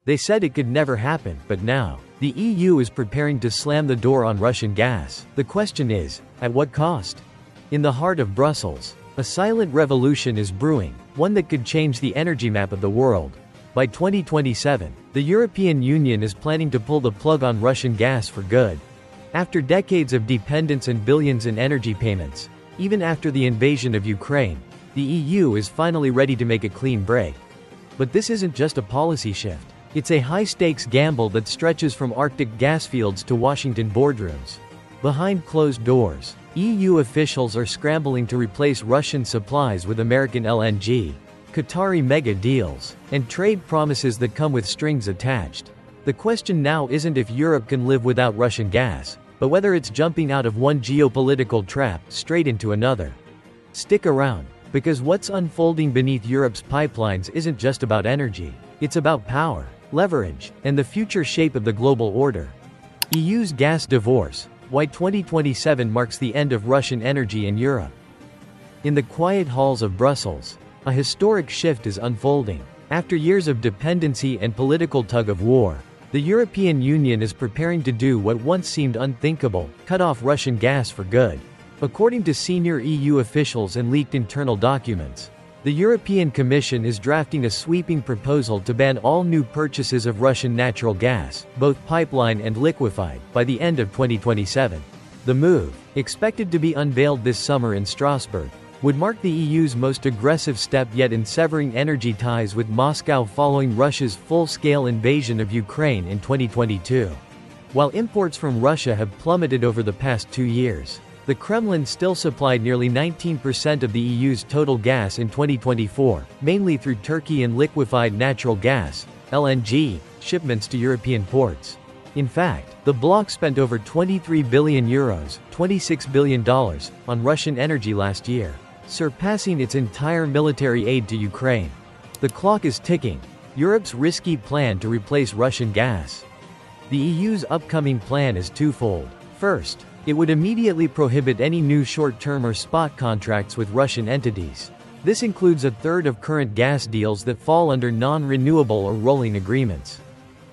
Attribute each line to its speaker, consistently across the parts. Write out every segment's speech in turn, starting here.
Speaker 1: They said it could never happen, but now, the EU is preparing to slam the door on Russian gas. The question is, at what cost? In the heart of Brussels, a silent revolution is brewing, one that could change the energy map of the world. By 2027, the European Union is planning to pull the plug on Russian gas for good. After decades of dependence and billions in energy payments, even after the invasion of Ukraine, the EU is finally ready to make a clean break. But this isn't just a policy shift. It's a high-stakes gamble that stretches from Arctic gas fields to Washington boardrooms. Behind closed doors, EU officials are scrambling to replace Russian supplies with American LNG, Qatari mega deals, and trade promises that come with strings attached. The question now isn't if Europe can live without Russian gas, but whether it's jumping out of one geopolitical trap straight into another. Stick around, because what's unfolding beneath Europe's pipelines isn't just about energy. It's about power, leverage, and the future shape of the global order. EU's gas divorce, why 2027 marks the end of Russian energy in Europe. In the quiet halls of Brussels, a historic shift is unfolding. After years of dependency and political tug-of-war, the European Union is preparing to do what once seemed unthinkable: cut off Russian gas for good. According to senior EU officials and leaked internal documents, the European Commission is drafting a sweeping proposal to ban all new purchases of Russian natural gas, both pipeline and liquefied, by the end of 2027. The move, expected to be unveiled this summer in Strasbourg, would mark the EU's most aggressive step yet in severing energy ties with Moscow following Russia's full-scale invasion of Ukraine in 2022. While imports from Russia have plummeted over the past 2 years, the Kremlin still supplied nearly 19% of the EU's total gas in 2024, mainly through Turkey and liquefied natural gas, LNG, shipments to European ports. In fact, the bloc spent over €23 billion, $26 billion, on Russian energy last year, surpassing its entire military aid to Ukraine. The clock is ticking. Europe's risky plan to replace Russian gas. The EU's upcoming plan is twofold. First, it would immediately prohibit any new short-term or spot contracts with Russian entities. This includes a third of current gas deals that fall under non-renewable or rolling agreements.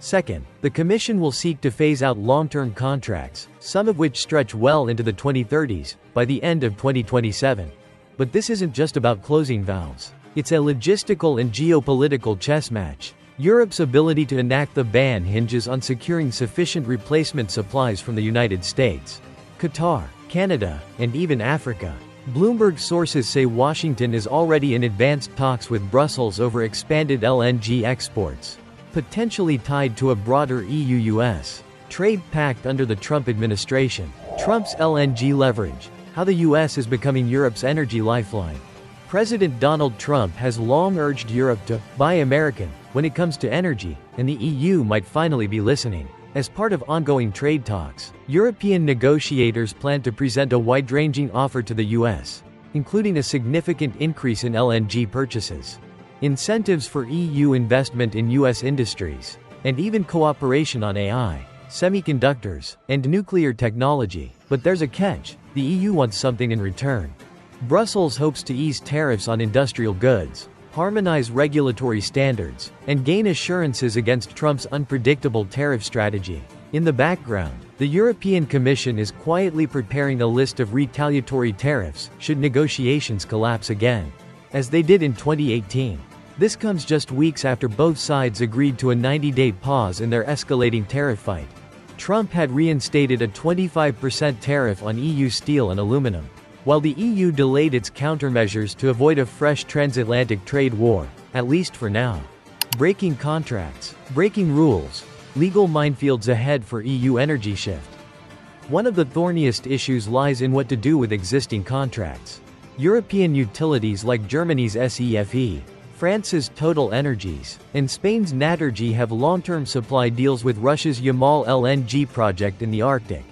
Speaker 1: Second, the Commission will seek to phase out long-term contracts, some of which stretch well into the 2030s, by the end of 2027. But this isn't just about closing valves. It's a logistical and geopolitical chess match. Europe's ability to enact the ban hinges on securing sufficient replacement supplies from the United States, Qatar, Canada, and even Africa. Bloomberg sources say Washington is already in advanced talks with Brussels over expanded LNG exports, potentially tied to a broader EU-US trade pact under the Trump administration. Trump's LNG leverage, how the US is becoming Europe's energy lifeline. President Donald Trump has long urged Europe to buy American when it comes to energy, and the EU might finally be listening. As part of ongoing trade talks, European negotiators plan to present a wide-ranging offer to the US, including a significant increase in LNG purchases, incentives for EU investment in US industries, and even cooperation on AI, semiconductors, and nuclear technology. But there's a catch: the EU wants something in return. Brussels hopes to ease tariffs on industrial goods, harmonize regulatory standards, and gain assurances against Trump's unpredictable tariff strategy. In the background, the European Commission is quietly preparing a list of retaliatory tariffs should negotiations collapse again, as they did in 2018. This comes just weeks after both sides agreed to a 90-day pause in their escalating tariff fight. Trump had reinstated a 25% tariff on EU steel and aluminum, while the EU delayed its countermeasures to avoid a fresh transatlantic trade war, at least for now. Breaking contracts, breaking rules, legal minefields ahead for EU energy shift. One of the thorniest issues lies in what to do with existing contracts. European utilities like Germany's SEFE, France's Total Energies, and Spain's Naturgy have long-term supply deals with Russia's Yamal LNG project in the Arctic.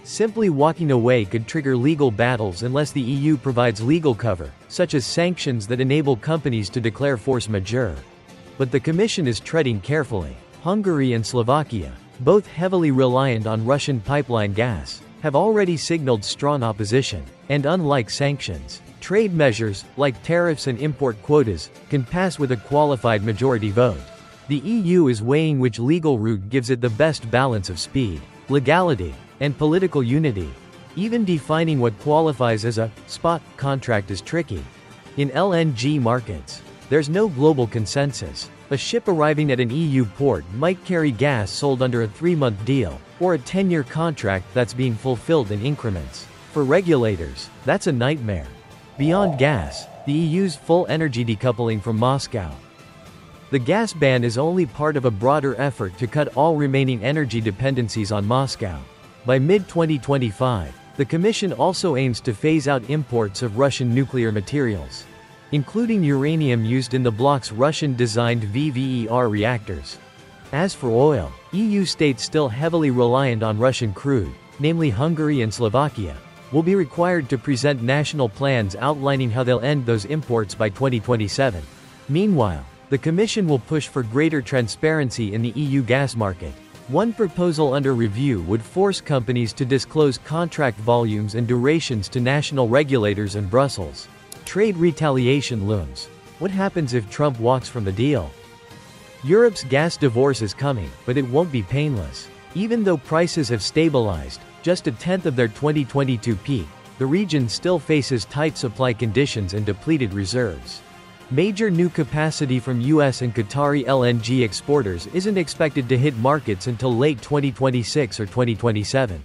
Speaker 1: Simply walking away could trigger legal battles unless the EU provides legal cover, such as sanctions that enable companies to declare force majeure. But the Commission is treading carefully. Hungary and Slovakia, both heavily reliant on Russian pipeline gas, have already signaled strong opposition. And unlike sanctions, trade measures, like tariffs and import quotas, can pass with a qualified majority vote. The EU is weighing which legal route gives it the best balance of speed, legality, and political unity. Even defining what qualifies as a spot contract is tricky. In LNG markets, there's no global consensus. A ship arriving at an EU port might carry gas sold under a 3-month deal, or a 10-year contract that's being fulfilled in increments. For regulators, that's a nightmare. Beyond gas, the EU's full energy decoupling from Moscow. The gas ban is only part of a broader effort to cut all remaining energy dependencies on Moscow. By mid-2025, the Commission also aims to phase out imports of Russian nuclear materials, including uranium used in the bloc's Russian-designed VVER reactors. As for oil, EU states still heavily reliant on Russian crude, namely Hungary and Slovakia, will be required to present national plans outlining how they'll end those imports by 2027. Meanwhile, the Commission will push for greater transparency in the EU gas market. One proposal under review would force companies to disclose contract volumes and durations to national regulators in Brussels. Trade retaliation looms. What happens if Trump walks from the deal? Europe's gas divorce is coming, but it won't be painless. Even though prices have stabilized, just a tenth of their 2022 peak, the region still faces tight supply conditions and depleted reserves. Major new capacity from US and Qatari LNG exporters isn't expected to hit markets until late 2026 or 2027.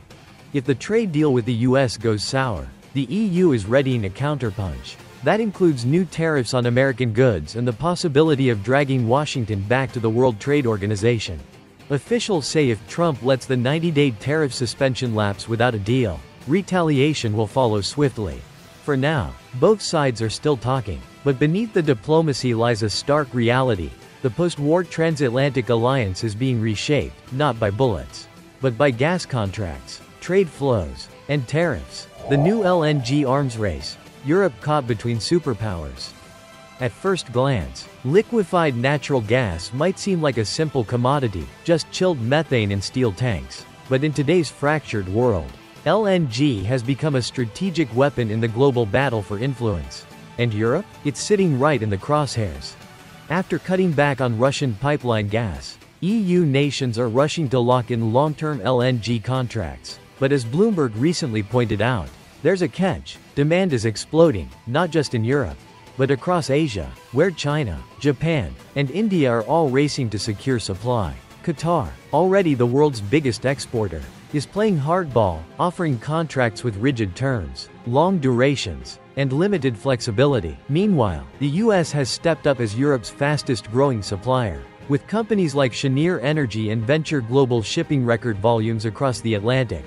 Speaker 1: If the trade deal with the US goes sour, the EU is readying a counterpunch. That includes new tariffs on American goods and the possibility of dragging Washington back to the World Trade Organization. Officials say if Trump lets the 90-day tariff suspension lapse without a deal, retaliation will follow swiftly. For now, both sides are still talking, but beneath the diplomacy lies a stark reality. The post-war transatlantic alliance is being reshaped, not by bullets, but by gas contracts, trade flows, and tariffs. The new LNG arms race, Europe caught between superpowers. At first glance, liquefied natural gas might seem like a simple commodity, just chilled methane in steel tanks. But in today's fractured world, LNG has become a strategic weapon in the global battle for influence. And Europe? It's sitting right in the crosshairs. After cutting back on Russian pipeline gas, EU nations are rushing to lock in long-term LNG contracts. But as Bloomberg recently pointed out, there's a catch. Demand is exploding, not just in Europe, but across Asia, where China, Japan, and India are all racing to secure supply. Qatar, already the world's biggest exporter, is playing hardball, offering contracts with rigid terms, long durations, and limited flexibility. Meanwhile, the US has stepped up as Europe's fastest-growing supplier, with companies like Cheniere Energy and Venture Global shipping record volumes across the Atlantic.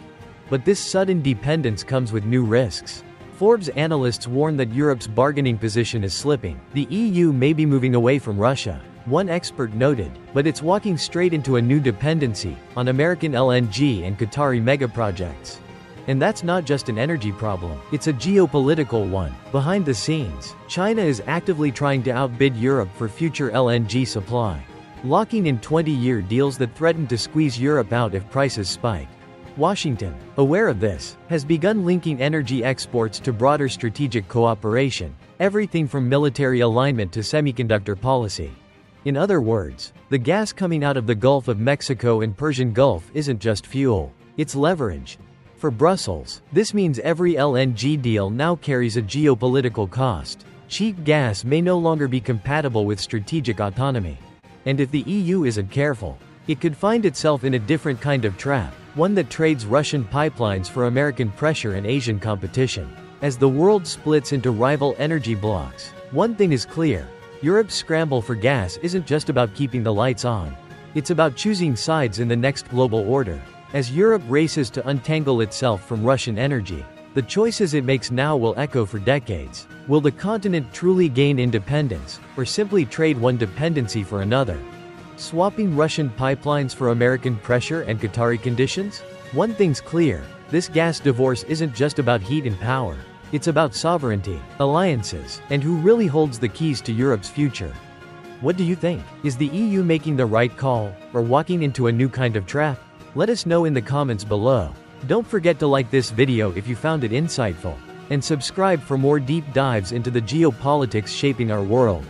Speaker 1: But this sudden dependence comes with new risks. Forbes analysts warn that Europe's bargaining position is slipping. The EU may be moving away from Russia, one expert noted, but it's walking straight into a new dependency on American LNG and Qatari megaprojects. And that's not just an energy problem, it's a geopolitical one. Behind the scenes, China is actively trying to outbid Europe for future LNG supply, locking in 20-year deals that threaten to squeeze Europe out if prices spike. Washington, aware of this, has begun linking energy exports to broader strategic cooperation, everything from military alignment to semiconductor policy. In other words, the gas coming out of the Gulf of Mexico and Persian Gulf isn't just fuel, it's leverage. For Brussels, this means every LNG deal now carries a geopolitical cost. Cheap gas may no longer be compatible with strategic autonomy. And if the EU isn't careful, it could find itself in a different kind of trap, one that trades Russian pipelines for American pressure and Asian competition. As the world splits into rival energy blocs, one thing is clear: Europe's scramble for gas isn't just about keeping the lights on. It's about choosing sides in the next global order. As Europe races to untangle itself from Russian energy, the choices it makes now will echo for decades. Will the continent truly gain independence, or simply trade one dependency for another? Swapping Russian pipelines for American pressure and Qatari conditions? One thing's clear: this gas divorce isn't just about heat and power. It's about sovereignty, alliances, and who really holds the keys to Europe's future. What do you think? Is the EU making the right call, or walking into a new kind of trap? Let us know in the comments below. Don't forget to like this video if you found it insightful, and subscribe for more deep dives into the geopolitics shaping our world.